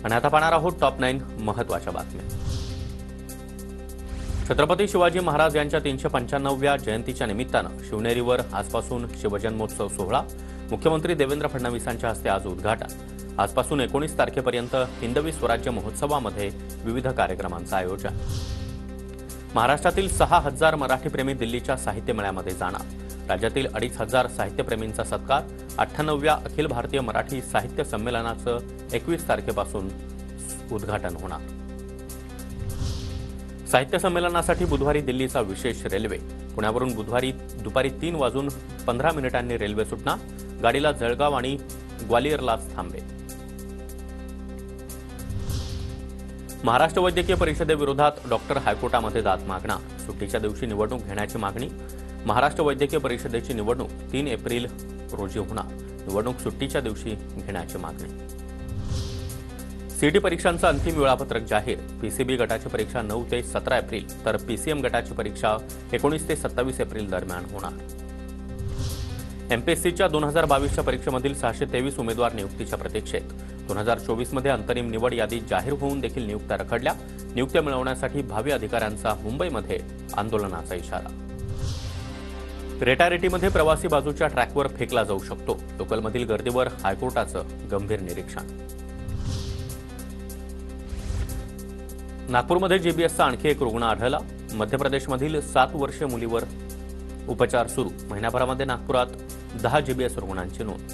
आणि आता पाहणार आहोत टॉप 9 महत्त्वाच्या बातम्या। छत्रपती शिवाजी महाराज यांच्या 395व्या जयंतीच्या निमित्तानं शिवनेरीवर आजपासून शिवजन्मोत्सव सोहळा। मुख्यमंत्री देवेंद्र फडणवीसांच्या हस्ते आज उद्घाटन। आजपासून 19 तारखेपर्यंत हिंदवी स्वराज्य महोत्सवामध्ये विविध कार्यक्रमांचं आयोजन। महाराष्ट्रातील 6000 मराठीप्रेमी दिल्लीच्या साहित्य मेळ्यामध्ये जाणार। राज्यातील 2500 साहित्यप्रेमींचा सत्कार। 98व्या अखिल भारतीय मराठी साहित्य संमेलनाचं 21 तारखेपासून उद्घाटन होणार। साहित्य संमेलनासाठी बुधवारी दिल्लीचा विशेष रेल्वे। पुण्यावरून बुधवारी दुपारी 3:15 रेल्वे सुटणार। गाडीला जळगाव आणि ग्वालियरलाच थांबे। महाराष्ट्र वैद्यकीय परिषदेविरोधात डॉक्टर हायकोर्टामध्ये दाद मागणार। सुट्टीच्या दिवशी निवडणूक घेण्याची मागणी। महाराष्ट्र वैद्यकीय परिषदेची निवडणूक 3 एप्रिल रोजी होणार। निवडणूक सुट्टीच्या दिवशी घेण्याची मागणी। सीईटी परीक्षांचं अंतिम वेळापत्रक जाहीर। पीसीबी गटाची परीक्षा 9 ते 17 एप्रिल तर पीसीएम गटाची परीक्षा 19 ते 27 एप्रिल दरम्यान होणार। एमपीएससीच्या 2022च्या परीक्षेमधील 623 उमेदवार नियुक्तीच्या प्रतीक्षेत। 2024 मध्ये अंतरिम निवड यादी जाहीर होऊन देखील नियुक्त्या रखडल्या। नियुक्त्या मिळवण्यासाठी भावी अधिकाऱ्यांचा मुंबईमध्ये आंदोलनाचा इशारा। रेटारेटीमध्ये प्रवासी बाजूच्या ट्रॅकवर फेकला जाऊ शकतो। लोकलमधील गर्दीवर हायकोर्टाचं गंभीर निरीक्षण। नागपूरमध्ये जीबीएसचा आणखी एक रुग्ण आढळला। मध्य प्रदेशमधील 7 वर्षीय मुलीवर उपचार सुरू। महिनाभरामध्ये नागपुरात 10 जीबीएस रुग्णांची नोंद।